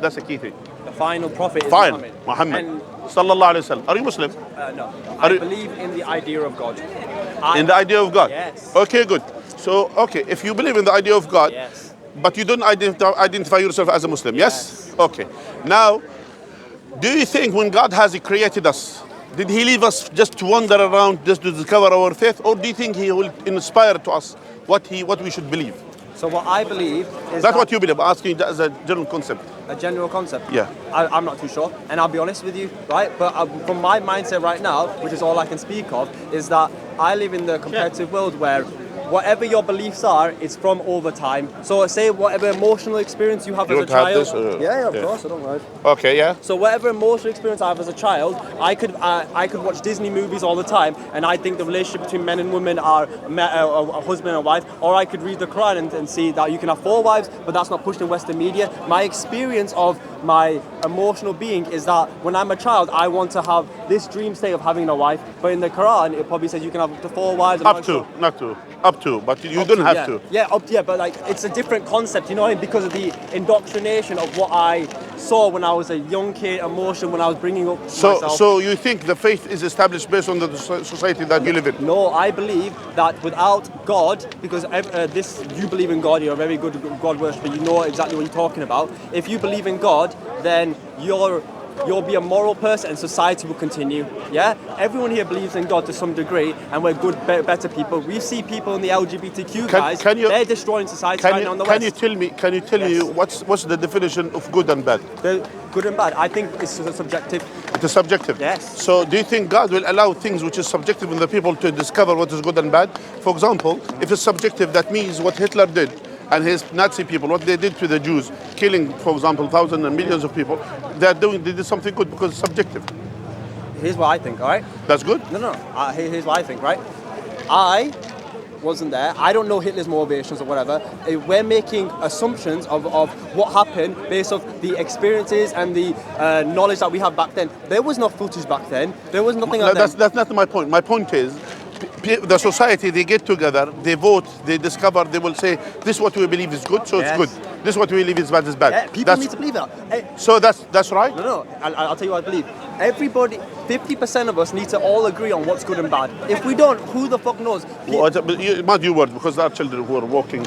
That's the key thing. The final prophet is Fine, Muhammad. Muhammad. And, Sallallahu Alaihi Wasallam. Are you Muslim? no, I believe in the idea of God. In the idea of God? Yes. Okay, good. So, okay, if you believe in the idea of God, Yes. but you don't identify yourself as a Muslim, yes? Okay. Now, do you think when God has created us, did he leave us just to wander around, just to discover our faith, or do you think he will inspire to us what we should believe? So what I believe is That's what you believe. I'm asking as a general concept. a general concept. Yeah. I'm not too sure, and I'll be honest with you, right? But from my mindset right now, which is all I can speak of, is that I live in the competitive world where whatever your beliefs are, it's from over time. So say whatever emotional experience you have as a child. Of course, I don't know. Okay, yeah. So whatever emotional experience I have as a child, I could watch Disney movies all the time, and I think the relationship between men and women are a husband and wife. Or I could read the Quran and see that you can have 4 wives, but that's not pushed in Western media. My experience of my emotional being is that when I'm a child, I want to have this dream state of having a wife. But in the Quran, it probably says you can have up to 4 wives. Up to, but you don't have to. Yeah, but like it's a different concept, you know what I mean? Because of the indoctrination of what I saw when I was a young kid, emotion when I was bringing up myself. So you think the faith is established based on the society that you live in? No, I believe that without God, because you believe in God, you're a very good God worshipper, you know exactly what you're talking about. If you believe in God, then you'll be a moral person and society will continue. Yeah, everyone here believes in God to some degree, and we're good, better people. We see people in the LGBTQ guys; they're destroying society right now in the West. Can you tell me what's the definition of good and bad? The good and bad, I think it's subjective. It is subjective. Yes. So do you think God will allow things which is subjective in the people to discover what is good and bad? For example, if it's subjective, that means what Hitler did and his Nazi people, what they did to the Jews, killing, for example, thousands and millions of people, they did something good because it's subjective. Here's what I think, all right? That's good? No. Here's what I think, right? I wasn't there. I don't know Hitler's motivations or whatever. We're making assumptions of what happened based off the experiences and the knowledge that we have back then. There was no filters back then. There was nothing like that. That's not my point. My point is, the society, they get together, they vote, they discover, they will say, this is what we believe is good, so it's good. This is what we believe is bad, is bad. Yeah, people need to believe that. So that's right? No. I'll tell you what I believe. Everybody, 50% of us need to all agree on what's good and bad. If we don't, who the fuck knows? Mind your words, because there are children who are walking,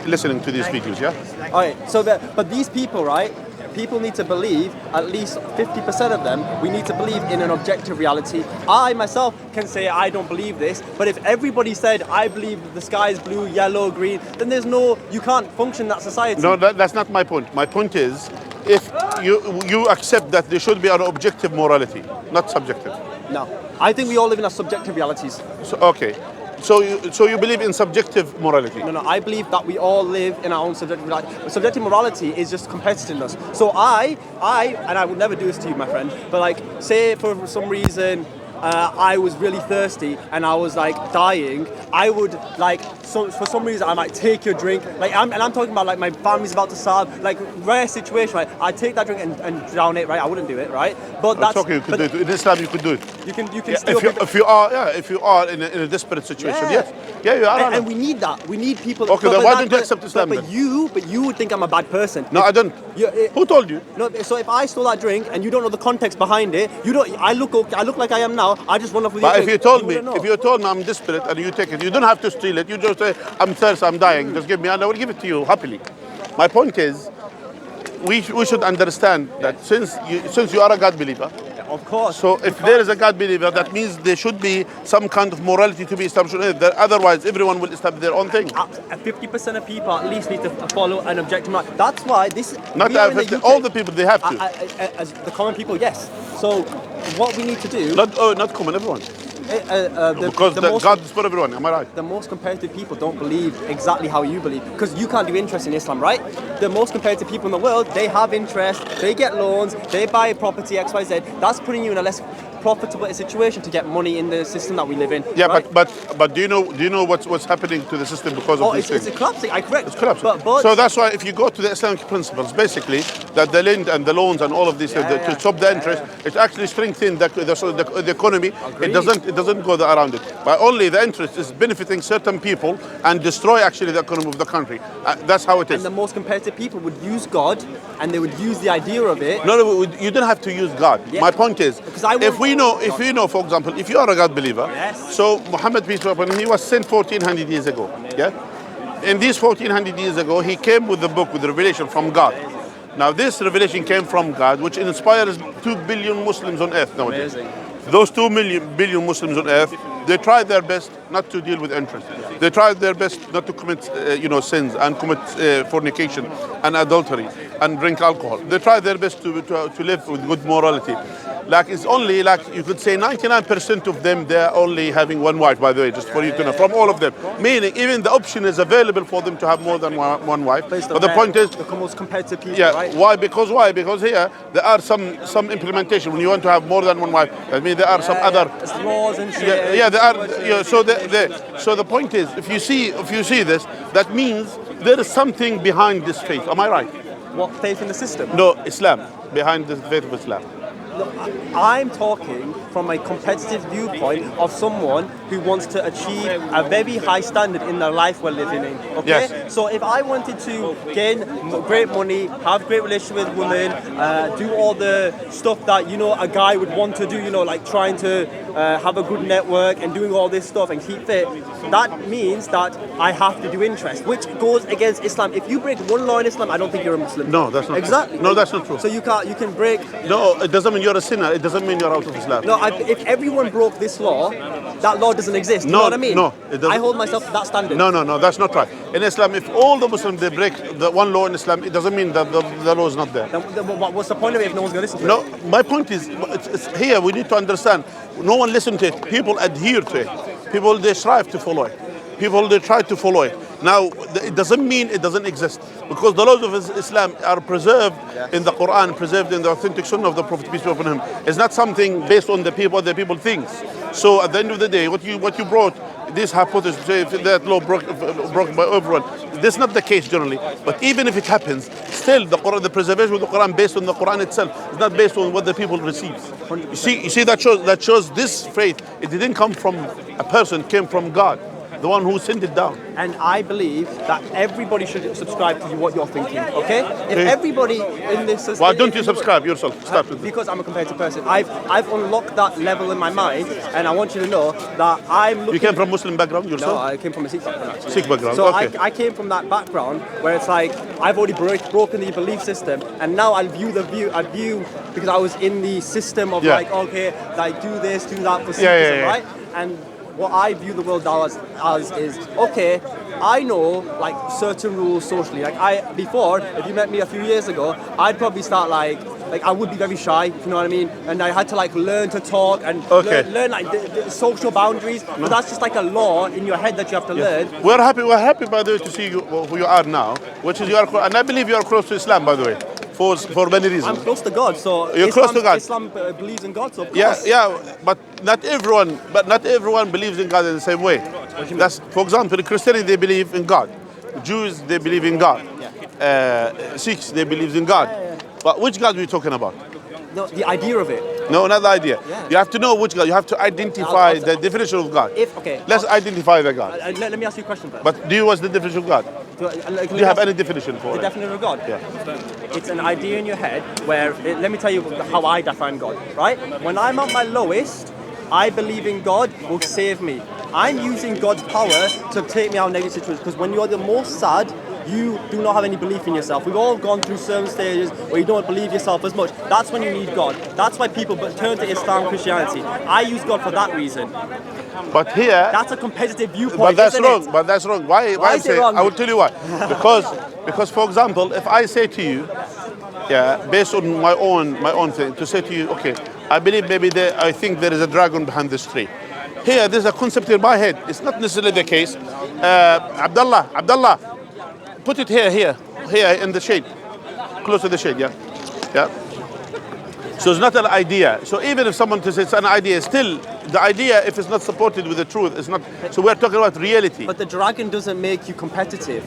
listening to these videos, yeah? All right, so but these people, right? People need to believe, at least 50% of them, we need to believe in an objective reality. I myself can say I don't believe this, but if everybody said I believe the sky is blue, yellow, green, then you can't function in that society. No, that's not my point. My point is, if you accept that there should be an objective morality, not subjective. No, I think we all live in our subjective realities. So, okay. So you believe in subjective morality? No, I believe that we all live in our own subjective morality. Subjective morality is just competitiveness. So I and I would never do this to you, my friend, but like, say for some reason I was really thirsty and I was like dying, I would like, so for some reason I might take your drink, like I'm talking about like my family's about to starve, like rare situation, right? I take that drink and drown it, right? I wouldn't do it, right? But that's okay, you could do it. In Islam you could do it. You can still if you are in a desperate situation, yes. Yeah, you are. And we need that. We need people. Okay, then why don't you accept Islam? But you would think I'm a bad person. No, I don't. Who told you? No, so if I stole that drink and you don't know the context behind it, I look like I am now. I just run off with you. But if you told me I'm desperate and you take it, you don't have to steal it. You just say I'm thirsty, I'm dying. Just give me, and I will give it to you happily. My point is, we should understand that since you are a God believer. Of course. So if there is a God believer, that means there should be some kind of morality to be established. Otherwise, everyone will establish their own thing. 50% of people at least need to follow an objective. That's why this. Not all the people, they have to. As the common people, yes. So what we need to do. Not common, everyone. Because God is for everyone, am I right? The most competitive people don't believe exactly how you believe, because you can't do interest in Islam, right? The most competitive people in the world, they have interest, they get loans, they buy property, XYZ. That's putting you in a less profitable situation to get money in the system that we live in. Yeah, right? but do you know what's happening to the system because of these it's things? collapsing. I correct. It's collapsing. But So that's why if you go to the Islamic principles, basically that the lend and the loans and all of this to stop the interest, it actually strengthens the economy. Agreed. It doesn't go around it. But only the interest is benefiting certain people and destroy actually the economy of the country. That's how it is. And the most competitive people would use God, and they would use the idea of it. No, you don't have to use God. Yeah. My point is, if we know, for example, if you are a God believer, Yes. so Muhammad, peace be upon him, he was sent 1400 years ago. Yeah. In these 1400 years ago, he came with the book, with the revelation from God. Now, this revelation came from God, which inspires 2 billion Muslims on earth nowadays. Amazing. Those 2 billion Muslims on earth, they tried their best not to deal with interest. They tried their best not to commit, sins and commit fornication and adultery and drink alcohol. They tried their best to live with good morality. Like it's only like you could say 99% of them, they're only having one wife, by the way, just for you to know, from all of them. Meaning even the option is available for them to have more than one wife. But the point is, the most competitive people, yeah, right? why? Because here there are some implementation. When you want to have more than one wife, that means there are some other There's laws and shit. yeah, there are. So the point is, if you see this, that means there is something behind this faith. Am I right? What, faith in the system? No, Islam, behind the faith of Islam. I'm talking from a competitive viewpoint of someone who wants to achieve a very high standard in the life we're living in. Okay? Yes. So if I wanted to gain great money, have great relationship with women, do all the stuff that a guy would want to do, like trying to have a good network and doing all this stuff and keep fit, that means that I have to do interest, which goes against Islam. If you break one law in Islam, I don't think you're a Muslim. No, that's not exactly. true. No, that's not true. So you can break. No, it doesn't mean you're a sinner. It doesn't mean you're out of Islam. No, if everyone broke this law, that law doesn't exist. You know what I mean? No, it doesn't. I hold myself to that standard. No, that's not right. In Islam, if all the Muslims they break the one law in Islam, it doesn't mean that the law is not there. Then what's the point of it if no one's going to listen to No, it? my point is, it's here we need to understand. No one listens to it. People adhere to it. People they strive to follow it. People they try to follow it. Now, it doesn't mean it doesn't exist, because the laws of Islam are preserved in the Quran, preserved in the authentic Sunnah of the Prophet, peace be upon him. It's not something based on the people think. So at the end of the day, what you brought, this hypothesis, say if that law broke by everyone, this is not the case generally. But even if it happens, still the Quran, the preservation of the Quran based on the Quran itself, is not based on what the people receive. You see that shows this faith. It didn't come from a person, it came from God, the one who sent it down. And I believe that everybody should subscribe to what you're thinking, okay? If everybody in this system... Why don't you subscribe yourself? Start with this. Because I'm a competitive person. I've unlocked that level in my mind, and I want you to know that I'm looking... You came from Muslim background yourself? No, I came from a Sikh background, actually. Sikh background, so okay. I came from that background where it's like, I've already broken the belief system, and now I view because I was in the system of like, okay, like do this, do that for Sikhism, right? And what I view the world as is, okay, I know like certain rules socially. Like before, if you met me a few years ago, I'd probably start like I would be very shy, if you know what I mean? And I had to like learn to talk and learn like the social boundaries. But that's just like a law in your head that you have to learn. We're happy by the way to see you, who you are now, which is and I believe you are close to Islam, by the way. For many reasons. I'm close to God, so you're close to God. Islam believes in God, so of course. But not everyone believes in God in the same way. That's, for example, Christianity they believe in God, Jews they believe in God, Sikhs they believe in God. But which God are we talking about? No, the idea of it. No, not the idea. You have to know which God. You have to identify the definition of God. Let's identify the God. Let me ask you a question first. But what's the definition of God? Do you have any definition for it? The definition of God? Yeah. It's an idea in your head where, let me tell you how I define God, right? When I'm at my lowest, I believe in God will save me. I'm using God's power to take me out of negative situations, because when you're the most sad, you do not have any belief in yourself. We've all gone through certain stages where you don't believe yourself as much. That's when you need God. That's why people turn to Islam, Christianity. I use God for that reason. But here... That's a competitive viewpoint, But that's wrong. it? But that's wrong. Why is it wrong? I will tell you why. Because for example, if I say to you, based on my own thing, to say to you, okay, I believe I think there is a dragon behind this tree. Here, there's a concept in my head. It's not necessarily the case. Abdullah, put it here in the shade, close to the shade, yeah. So it's not an idea. So even if someone says it's an idea, still the idea, if it's not supported with the truth, is not. So we're talking about reality. But the dragon doesn't make you competitive.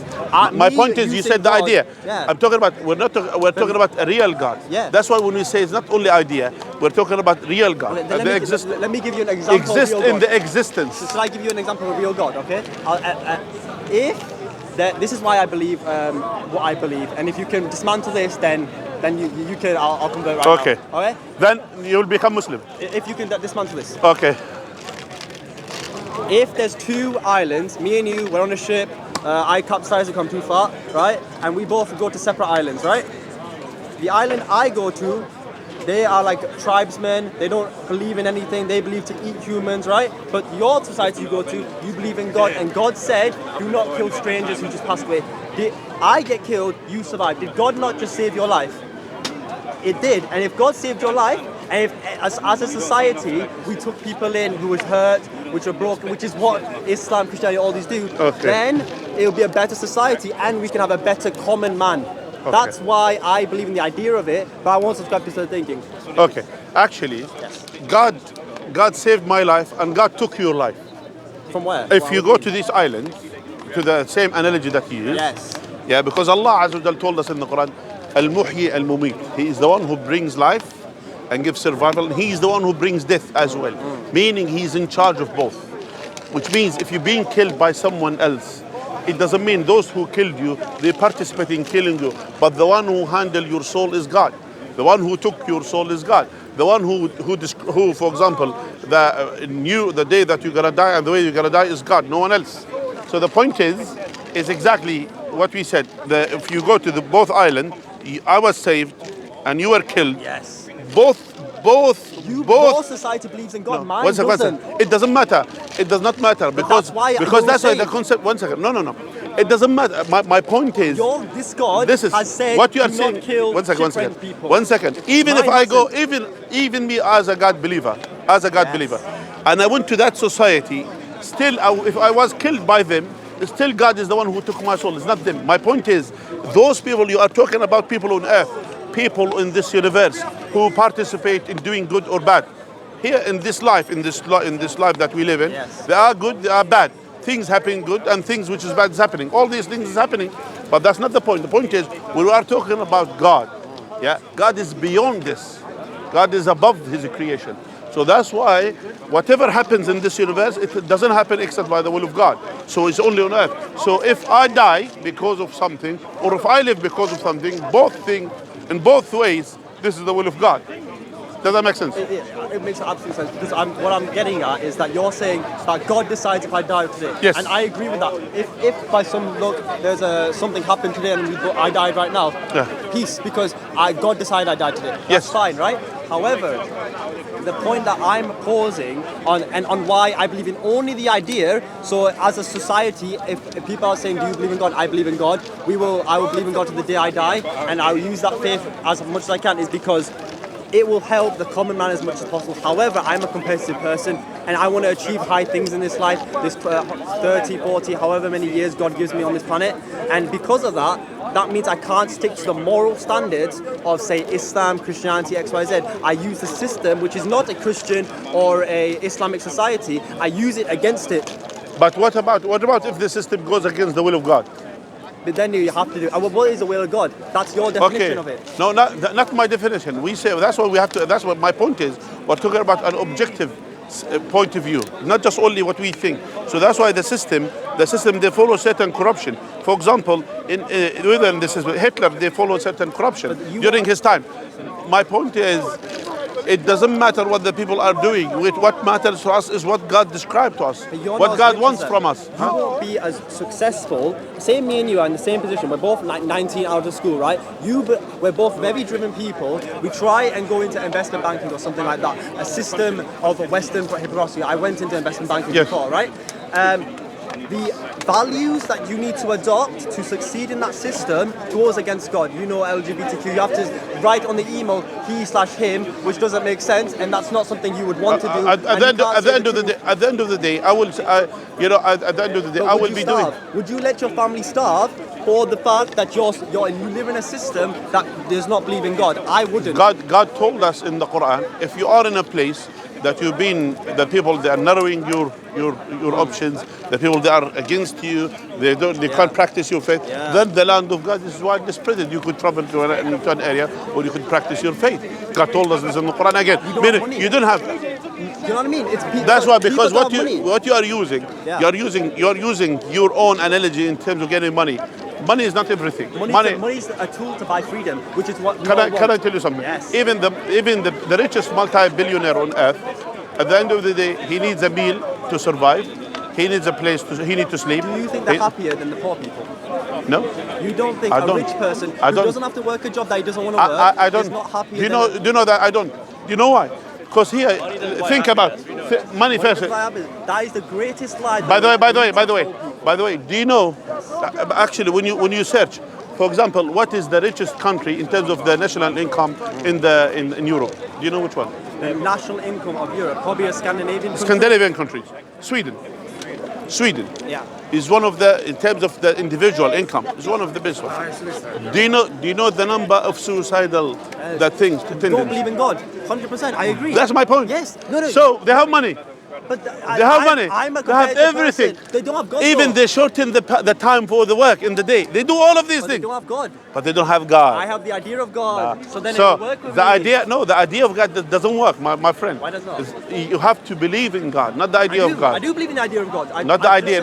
My point is, you said the idea. Yeah. I'm talking about. We're talking about a real God. Yeah. That's why when we say it's not only idea, we're talking about real God. Let me give you an example. Exist of real in God. the existence. So I give you an example of a real God? Okay. This is why I believe what I believe, and if you can dismantle this, then you can. I'll convert right Okay. now. Okay. Then you will become Muslim. If you can dismantle this. Okay. If there's two islands, me and you, we're on a ship. I capsize, you come too far, right? And we both go to separate islands, right? The island I go to, they are like tribesmen. They don't believe in anything. They believe to eat humans, right? But your society you go to, you believe in God, and God said, "Do not kill strangers who just passed away." Did I get killed? You survived. Did God not just save your life? It did. And if God saved your life, and if as a society we took people in who was hurt, which were broken, which is what Islam, Christianity, all these do, then it'll be a better society, and we can have a better common man. Okay. That's why I believe in the idea of it, but I won't subscribe to certain thinking. Okay. Actually, yes. God saved my life, and God took your life. From where? If you go to this island, to the same analogy that you used. Yes. Yeah, because Allah Azza wa Jal told us in the Quran, Al-Muhyi Al-Mumit. He is the one who brings life and gives survival, and He is the one who brings death as well. Meaning He's in charge of both. Which means if you're being killed by someone else, it doesn't mean those who killed you, they participate in killing you. But the one who handled your soul is God. The one who took your soul is God. The one who for example, knew the day that you're gonna die and the way you're gonna die is God, no one else. So the point is exactly what we said. If you go to both island, I was saved and you were killed. Yes. Both society believes in God. Mine one second, doesn't. It doesn't matter. It does not matter because that's why the concept. One second. No. It doesn't matter. My point is. This God has said what you are do saying. not kill one second. people. 1 second. Even if I go, even me as a God believer, and I went to that society, still, if I was killed by them, still God is the one who took my soul. It's not them. My point is, those people you are talking about, people on earth, people in this universe who participate in doing good or bad. Here in this life, in this life that we live in, yes. They are good, they are bad. Things happen good and things which is bad is happening. All these things is happening, but that's not the point. The point is we are talking about God. Yeah, God is beyond this. God is above His creation. So that's why whatever happens in this universe, it doesn't happen except by the will of God. So it's only on earth. So if I die because of something, or if I live because of something, in both ways, this is the will of God. Does that make sense? It makes absolute sense, because what I'm getting at is that you're saying that God decides if I die today. Yes. And I agree with that. If by some luck there's something happened today and I died right now, peace, because God decided I died today. That's fine, right? However, the point that I'm posing on why I believe in only the idea. So as a society, if people are saying, "Do you believe in God?" I believe in God. I will believe in God to the day I die, and I will use that faith as much as I can. Is because it will help the common man as much as possible. However, I'm a competitive person, and I want to achieve high things in this life, this 30, 40, however many years God gives me on this planet. And because of that, that means I can't stick to the moral standards of, say, Islam, Christianity, XYZ. I use the system, which is not a Christian or a Islamic society. I use it against it. But what about if the system goes against the will of God? But then you have to do. What is the will of God? That's your definition of it. No, not my definition. We say that's what we have to. That's what my point is. We're talking about an objective point of view, not just only what we think. So that's why the system they follow certain corruption. For example, within the system, Hitler, they follow certain corruption during his time. My point is, it doesn't matter what the people are doing. What matters to us is what God described to us, what God wants from us. You won't be as successful. Say me and you are in the same position. We're both 19 out of school, right? We're both very driven people. We try and go into investment banking or something like that. A system of Western hypocrisy. I went into investment banking before, right? The values that you need to adopt to succeed in that system goes against God. You know, LGBTQ, you have to write on the email he/him, which doesn't make sense, and that's not something you would want to do. At the end of the day, I will. At the end of the day, I will be doing. Would you let your family starve for the fact that you live in a system that does not believe in God. I wouldn't. God told us in the Quran, if you are in a place that the people they are narrowing your options, the people that are against you, they can't practice your faith, then the land of God is widely spread. You could travel to an area where you could practice your faith. God told us this in the Quran again. You don't have. You know what I mean? That's why, because what you are using, you're using your own analogy in terms of getting money. Money is not everything. Money is a tool to buy freedom, which is what. Can I tell you something? Yes. Even the richest multi-billionaire on earth, at the end of the day, he needs a meal to survive. He needs a place he needs to sleep. Do you think they're happier than the poor people? No. You don't think a rich person who doesn't have to work a job that he doesn't want to work is not happier? Do you know that I don't? Do you know why? Because here, think about money first. That is the greatest lie. By the way, do you know? Actually, when you search, for example, what is the richest country in terms of the national income in Europe? Do you know which one? The national income of Europe, probably a Scandinavian country. Scandinavian countries. Sweden is one of in terms of the individual income, is one of the best ones. Do you know the number of suicidal things? Don't believe in God. 100%. I agree. That's my point. Yes. No. So they have money. But they have money. They have everything. Person. They don't have God. Even they shorten the time for the work in the day. They do all of these things. They don't have God. But they don't have God. I have the idea of God. So then so it will work with the me. idea of God doesn't work, my friend. Why does not? You have to believe in God, not the idea of God. I do believe in the idea of God. Not the idea.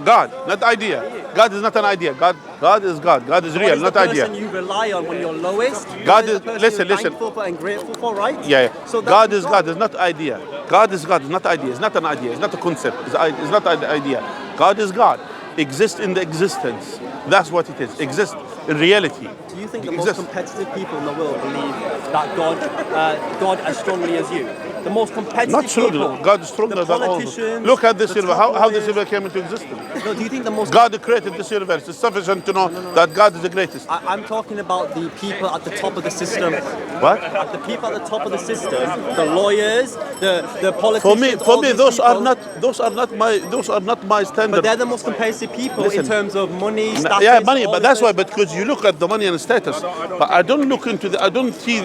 God, not the idea. God is not an idea. God is God. God is real, not idea. God is the person you rely on when you're lowest. God is the person listen. you're thankful for and grateful for, right? Yeah. So God is God. It's not idea. God is God. It's not idea. It's not an idea. It's not a concept. It's not an idea. God is God. Exist in the existence. That's what it is. Exist in reality. Do you think the most competitive people in the world believe that God as strongly as you? The most competitive Not stronger. people. God is stronger than all. Look at the silver. How the silver came into existence. No, do you think the most God created this universe? It's sufficient to know that God is the greatest. I'm talking about the people at the top of the system. What? The people at the top of the system, the lawyers, the politicians. For me, those are not my standard. But they're the most competitive people in terms of money, status. Yeah, money. But that's why. Because you look at the money and status. But I don't look into I don't see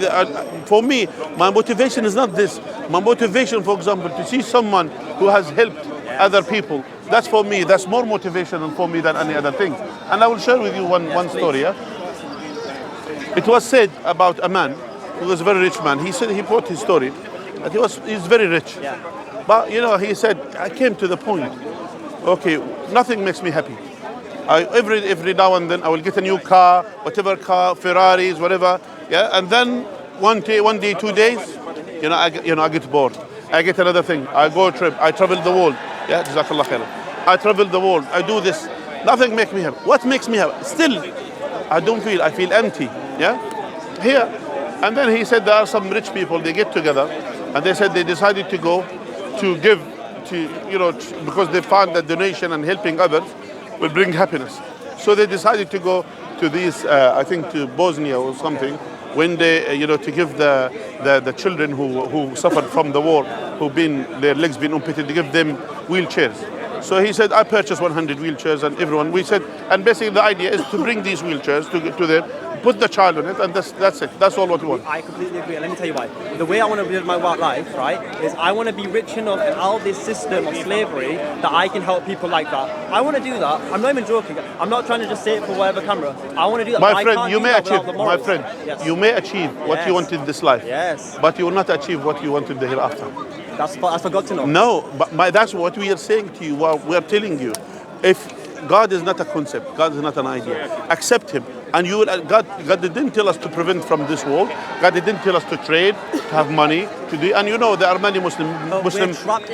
for me, my motivation is not this. My motivation, for example, to see someone who has helped other people. That's for me. That's more motivational for me than any other thing. And I will share with you one story. Yeah? It was said about a man who was a very rich man. He said he brought his story that he's very rich. Yeah. But he said, I came to the point. Okay, nothing makes me happy. Every now and then I will get a new car, whatever car, Ferraris, whatever. Yeah, and then one day, 2 days, I get bored. I get another thing. I go a trip. I travel the world. Yeah, Jazakallah khairan. I travel the world. I do this. Nothing makes me happy. What makes me happy? Still, I feel empty. Yeah, here. And then he said there are some rich people. They get together, and they said they decided to go to give because they found that donation and helping others will bring happiness. So they decided to go to these, I think, to Bosnia or something. When they, to give the children who suffered from the war, their legs been amputated, to give them wheelchairs. So he said, I purchased 100 wheelchairs, and everyone. We said, and basically the idea is to bring these wheelchairs to them, put the child on it, and that's it. That's all what we want. I completely agree. Let me tell you why. The way I want to live my life, right, is I want to be rich enough and out of this system of slavery that I can help people like that. I want to do that. I'm not even joking. I'm not trying to just say it for whatever camera. I want to do that. My friend, you may achieve. My friend, you may achieve what you want in this life. Yes. But you will not achieve what you want in the hereafter. That's for God to know. No, but that's what we are saying to you. We are telling you, if God is not a concept, God is not an idea, accept Him, and you will. God didn't tell us to prevent from this world. God didn't tell us to trade, to have money, to do. And there are many Muslim.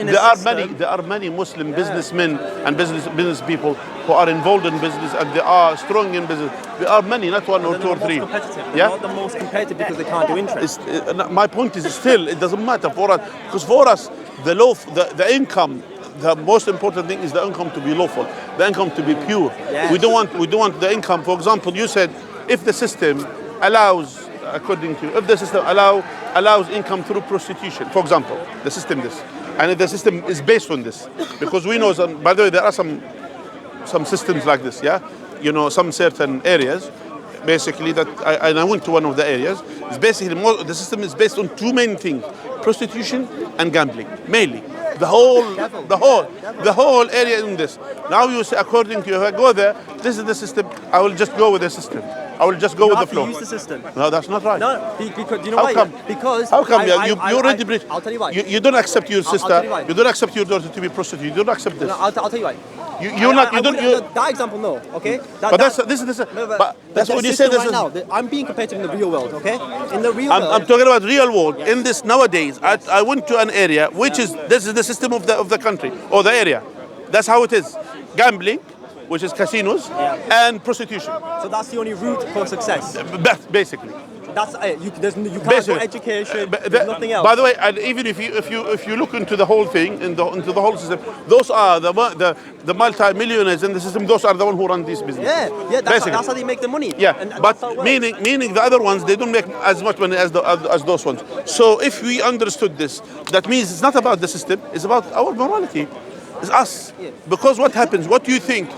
There are many Muslim businessmen and business people who are involved in business, and they are strong in business. There are many, not one or two or three. Yeah. Not the most competitive because they can't do interest. My point is still, it doesn't matter for us, because for us, the income. The most important thing is the income to be lawful, the income to be pure. Yes. We don't want the income. For example, you said if the system allows, according to you, if the system allows income through prostitution, for example, the system and if the system is based on this, because we know, by the way, there are some systems like this. Yeah, some certain areas, basically and I went to one of the areas. It's basically the system is based on two main things: prostitution and gambling, mainly. The whole area in this. Now you say, according to you, if I go there, this is the system. I will just go with the system. I will just go with the flow. Use the system. No, that's not right. No, because you know How why? come? Because How come? You already breach. I'll tell you why. You don't accept your I'll sister. tell you why. You don't accept your daughter to be prostitute. You don't accept this. No, I'll tell you why. That example, no, okay? But that's when you say this right now. I'm being competitive in the real world, okay? In the real world. I'm talking about real world. Yes. In this nowadays, I went to an area which this is the system of the country or the area. That's how it is. Gambling, which is casinos, and prostitution. So that's the only route for success. Basically. That's it. You can't go education. There's nothing else. By the way, and even if you look into the whole thing, into the whole system, those are the multi-millionaires in the system. Those are the ones who run this business. Yeah. That's how they make the money. Yeah, but meaning the other ones, they don't make as much money as those ones. So if we understood this, that means it's not about the system. It's about our morality. It's us. Yeah. Because what happens? What do you think?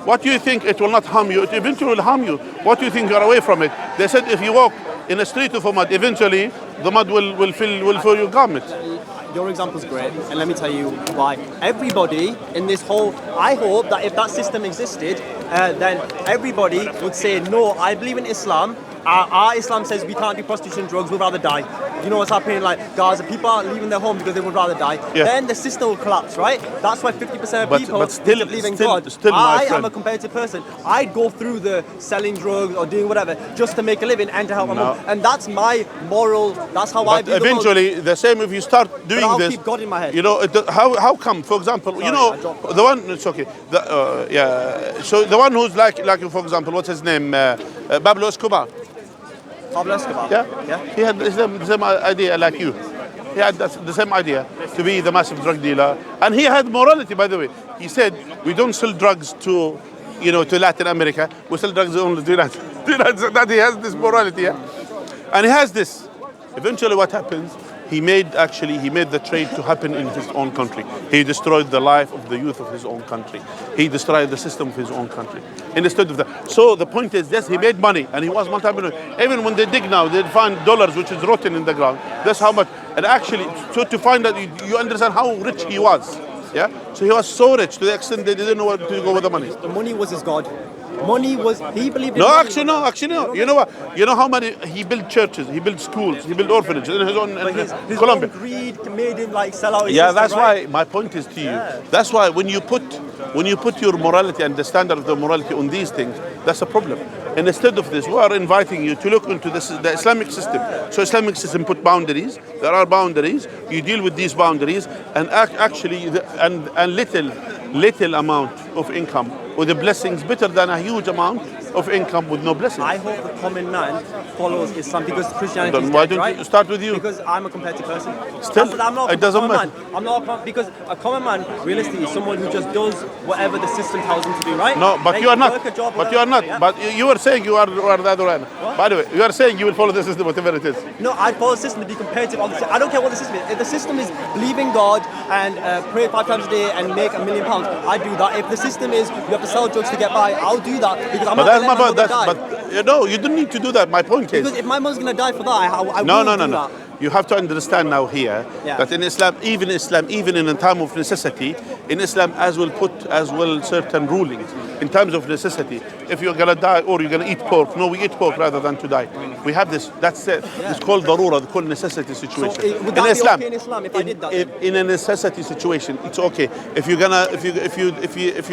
What do you think? It will not harm you. It eventually will harm you. What do you think? You're away from it. They said if you walk in a street of mud, eventually the mud will fill your garment. Your example is great, and let me tell you why. Everybody in this whole, I hope that if that system existed, then everybody would say, no, I believe in Islam. Our Islam says we can't do prostitution and drugs, we'd rather die. You know what's happening, like Gaza, people are leaving their home because they would rather die. Yeah. Then the system will collapse, right? That's why 50% of people believe in God. I am a competitive person. I'd go through the selling drugs or doing whatever just to make a living and to help my mom. And that's my moral, that's how I view the world. Eventually, the same if you start doing I'll this. keep God in my head. You know, how come, for example, Sorry, you know, the one, it's okay. So the one who's like for example, what's his name? Pablo Escobar. Pablo Escobar. Yeah. He had the same idea like you. He had the same idea to be the massive drug dealer, and he had morality. By the way, he said we don't sell drugs to Latin America. We sell drugs only to United. That he has this morality, and he has this. Eventually, what happens? He made the trade to happen in his own country. He destroyed the life of the youth of his own country. He destroyed the system of his own country. Instead of that, so the point is, yes, he made money and he was multi-millionaire. Even when they dig now, they find dollars which is rotten in the ground. That's how much. And actually, so to find that, you understand how rich he was. Yeah. So he was so rich to the extent they didn't know where to go with the money. The money was his God. He believed in No, money. actually no. You know what? You know how many he built churches, he built schools, he built orphanages in his own his Colombia. Own greed made him sell out his Yeah, system, that's right? why my point is to you. That's why when you put your morality and the standard of the morality on these things, that's a problem. And instead of this, we are inviting you to look into the Islamic system. So Islamic system put boundaries. There are boundaries. You deal with these boundaries, and little amount of income with the blessings better than a huge amount of income with no blessings. I hope the common man follows Islam because Christianity is Why dead, don't right? you start with you? Because I'm a competitive person. Still, I'm not it doesn't matter. man. I'm not because a common man, realistically, is someone who just does whatever the system tells him to do, right? No, but you are not. But you are not. Yeah? But you were saying you are the other one. By the way, you are saying you will follow the system, whatever it is. No, I follow the system to be competitive. I don't care what the system is. If the system is believe in God and pray 5 times a day and make £1 million, I do that. If the system is you have to sell drugs to get by, I'll do that because I'm not going to let my mother die. But you don't need to do that. My point is because if my mother's going to die for that, I will do that. You have to understand now here that in Islam, even in a time of necessity, in Islam as well certain rulings in terms of necessity. If you're gonna die or you're gonna eat pork, no, we eat pork rather than to die. We have this. That's it. It's called darura, it's called necessity situation. So would that be okay in Islam if I did that? In a necessity situation, it's okay. If you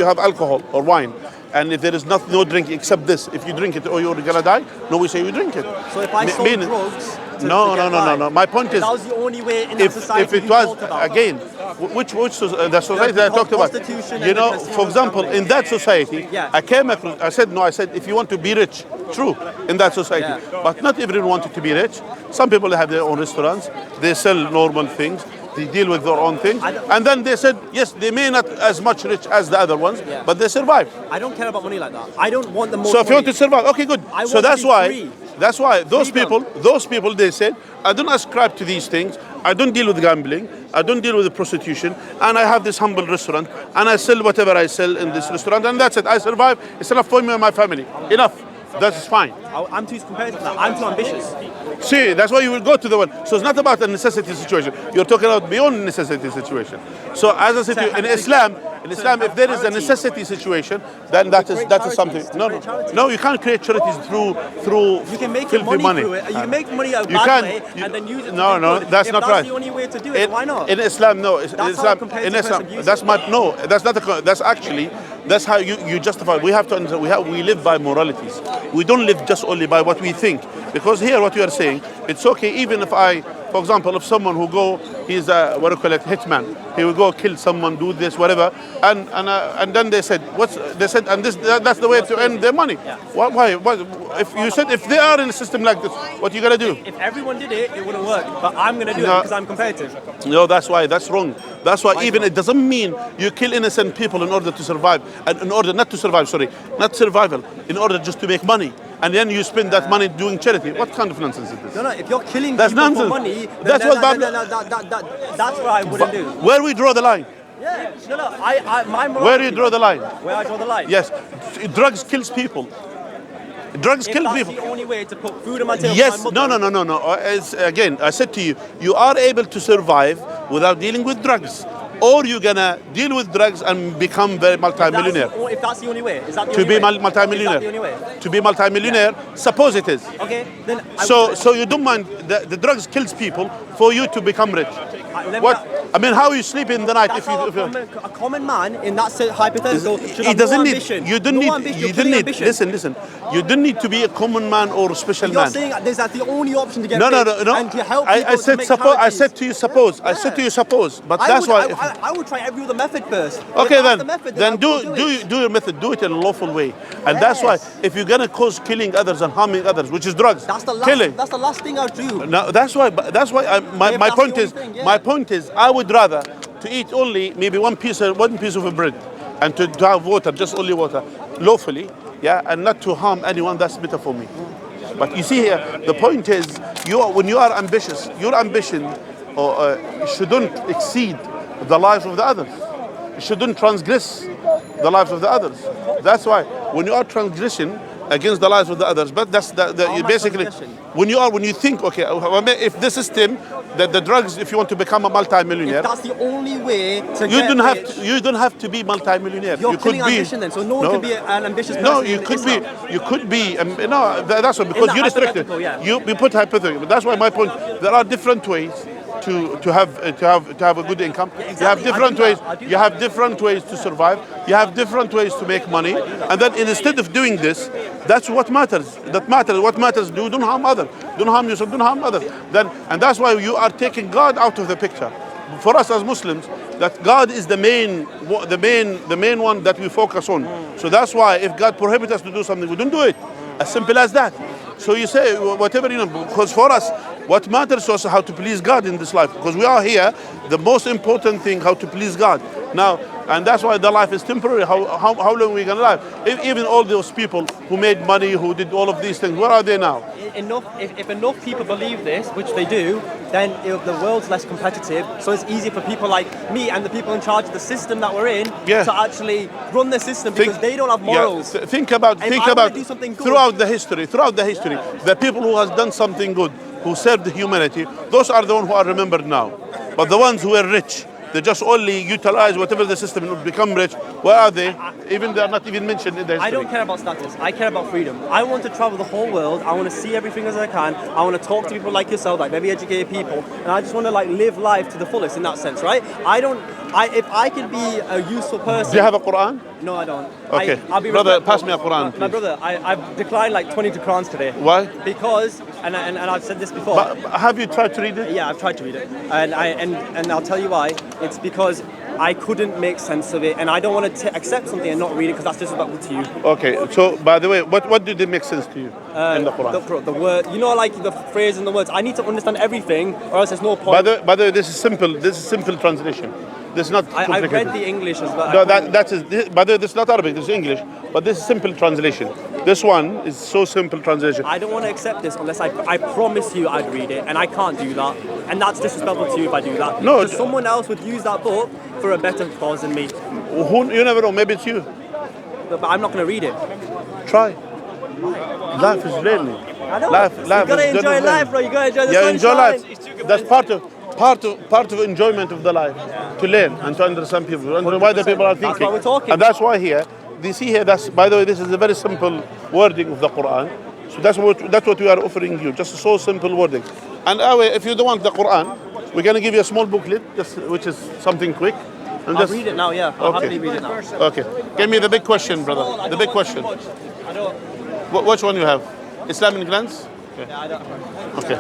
have alcohol or wine. And if there is no drink except this, if you drink it or you're gonna die, no, we say you drink it. So if I sold drugs, no. My point is, that was the only way in that society. If it was again, which the society that I talked about, for example, in that society, I came across. I said, if you want to be rich, true, in that society, but not everyone wanted to be rich. Some people have their own restaurants, they sell normal things. They deal with their own things. I don't- And then they said, yes, they may not as much rich as the other ones, Yeah. but they survive. I don't care about money like that. I don't want the most So if you want money. to survive, okay, good. I So want to that's be why, free. that's why Freedom. those people, they said, I don't ascribe to these things. I don't deal with gambling. I don't deal with the prostitution. And I have this humble restaurant. And I sell whatever I sell in this restaurant. And that's it. I survive. It's enough for me and my family. Enough. That's fine. I'm too competitive now. I'm too ambitious. See, that's why you will go to the one. So it's not about a necessity situation. You're talking about beyond necessity situation. So as I said to you, in Islam, if there is a necessity situation, then that is something. No, you can't create charities through You can make filthy money through it. You can make money out of You bad can't- way you- and then use it. No, to no, do good. that's If not right. That's the only way to do it. Why not? In Islam, no. That's how Islam, a competitive in Islam, person views that's it. that's not a. That's actually that's how you justify. We have to understand. We live by moralities. We don't live just only by what we think. Because here, what you are saying, it's okay even if for example, if someone who he's a what do you call it, hitman. He will go kill someone, do this, whatever, and then they said, and that's the way to earn their money. Yeah. Why? If you said if they are in a system like this, what are you gonna do? If everyone did it, it wouldn't work. But I'm going to do it No. because I'm competitive. No, that's why. That's wrong. That's why Why even not? it doesn't mean you kill innocent people in order to survive, and in order not to survive. Sorry, not survival. In order just to make money, and then you spend that money doing charity. What kind of nonsense is this? No, if you're killing That's people nonsense. for money, That's what that's what I wouldn't do. Where we draw the line? Yeah, no, my morality. Where do you draw the line? Where I draw the line. Yes, drugs kills people. Drugs If kill that's people. the only way to put food on my table. Yes, for my mother, no. Again, I said to you, you are able to survive without dealing with drugs, or you're gonna deal with drugs and become very multi-millionaire. If that's the only way, is that the To only be way? multi-millionaire. Is that the only way? To be multi-millionaire, suppose it is. Okay, then. So you don't mind the drugs kills people for you to become rich. let me- What? I mean, how you sleep in the night That's if how you? a common man in that hypothetical should He have doesn't no need. ambition. You don't no need. Ambition. You You're don't killing need. ambition. Listen. You don't need to be a common man or a special You're man. saying that's the only option to get No. rich and to help people I said to make suppose. I charities. said to you suppose. I said to you suppose. But that's why. I would try every other method first. Okay, If that's then, the method, then I will it. do your method. Do it in a lawful way, and that's why Yes. if you're gonna cause killing others and harming others, which is drugs, That's the last. killing. That's the last thing I'll do. No, that's why. My If that's point the is, only thing, yeah. my point is, I would rather to eat only maybe one piece of a bread, and to have water, just only water, lawfully, yeah, and not to harm anyone. That's better for me. But you see here, the point is, when you are ambitious, your ambition shouldn't exceed the lives of the others. It shouldn't transgress the lives of the others. That's why when you are transgressing against the lives of the others, but that's How am I basically transgressing? when you think, okay, if the system that the drugs, if you want to become a multi-millionaire, If that's the only way to you get rich, you don't have to be multi-millionaire. you're You could killing be. ambition then. So no one can be an ambitious person. No, you in could be. Islam. You could be. No, that's what, because that you're restricted. hypothetical, yeah. You put hypothetical. But that's why my point. There are different ways to have a good income. Yeah, You have exactly. different I do ways. that. I do You that. have different ways to survive. You have different ways to make money. And then instead of doing this, that's what matters. That matters. What matters? Don't harm others. Don't harm yourself. Don't harm others. And that's why you are taking God out of the picture. For us as Muslims, that God is the main one that we focus on. So that's why if God prohibits us to do something, we don't do it. As simple as that. So you say whatever, because for us, what matters to us is how to please God in this life. Because we are here, the most important thing, how to please God. Now, and that's why the life is temporary. How long are we gonna live? Even all those people who made money, who did all of these things, where are they now? If enough people believe this, which they do, then the world's less competitive. So it's easier for people like me and the people in charge of the system that we're in Yeah. to actually run the system because they don't have morals. Yeah, think about If I wanna do something good- throughout the history, the people who has done something good, who served humanity, those are the ones who are remembered now. But the ones who were rich, they just only utilize whatever the system will become rich. Where are they? Even they're not even mentioned in the history. I don't care about status. I care about freedom. I want to travel the whole world. I want to see everything as I can. I want to talk to people like yourself, like very educated people, and I just want to live life to the fullest in that sense, right? If I can be a useful person. Do you have a Quran? No, I don't. Okay. I'll be Brother, respectful. pass me a Quran, My please. brother, I've declined like 22 Qurans today. Why? Because, and I've said this before. But have you tried to read it? Yeah, I've tried to read it, and I'll tell you why. It's because I couldn't make sense of it, and I don't want to accept something and not read it because that's disrespectful to you. Okay, so by the way, what did it make sense to you in the Quran? The word, you know, like the phrase and the words. I need to understand everything, or else there's no point. By the way, this is simple. This is simple translation. This is not I complicated. read the English as well. No, that is. By the way, this is not Arabic. This is English. But this is simple translation. This one is so simple translation. I don't want to accept this unless I promise you I'd read it, and I can't do that. And that's disrespectful to you if I do that. No, because someone else would use that book for a better cause than me. You never know. Maybe it's you. But I'm not going to read it. Try. Life is learning. I know. Life you gotta enjoy life, bro. You gotta enjoy the sunshine. Enjoy life. That's part of enjoyment of the life, to learn and to understand people, and why the people are thinking. That's why we're talking. And that's why here, you see here. That's, by the way, this is a very simple wording of the Quran. So that's what we are offering you. Just so simple wording. And if you don't want the Quran, we're gonna give you a small booklet, which is something quick. And I'll read it now. Yeah, I'll happily read it now. Okay. Give me the big question, brother. The big question. I don't. Which one you have? Islam in glance? Okay. Yeah, I don't. Okay.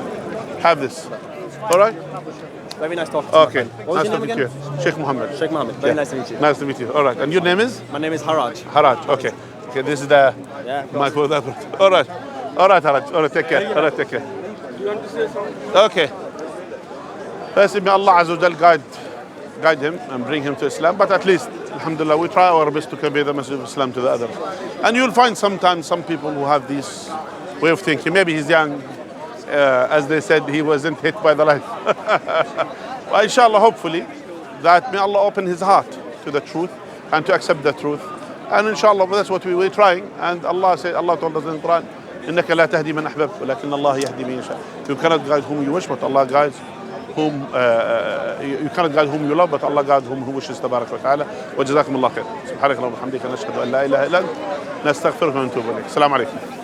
Have this. All right? Very nice talking to you. Okay. What was Nice your name to meet again? you. Sheikh Muhammed. Sheikh Muhammed. Very nice to meet you. Nice to meet you. All right. And your name is? My name is Haraj. Haraj. Okay. Okay. This is the mic for that. All right. All right, Haraj. All right. Take care. All right. Take care. You want to say something? Okay. First, may Allah Azza wa Jal guide him and bring him to Islam. But at least, alhamdulillah, we try our best to convey the message of Islam to the others. And you'll find sometimes some people who have this way of thinking. Maybe he's young. As they said, he wasn't hit by the life. But inshallah, hopefully, that may Allah open his heart to the truth and to accept the truth. And inshallah, that's what we're trying. And Allah told us in the Quran, إنك لا تهدي من أحببت ولكن الله يهدي من يشاء. You cannot guide whom you wish, but Allah guides whom you cannot guide whom you love, but Allah guides whom He wishes. تبارك وتعالى. وجزاكم الله خير. سبحانك اللهم وبحمدك نشهد أن لا إله إلا أنت نستغفرك ونتوب إليك. السلام عليكم.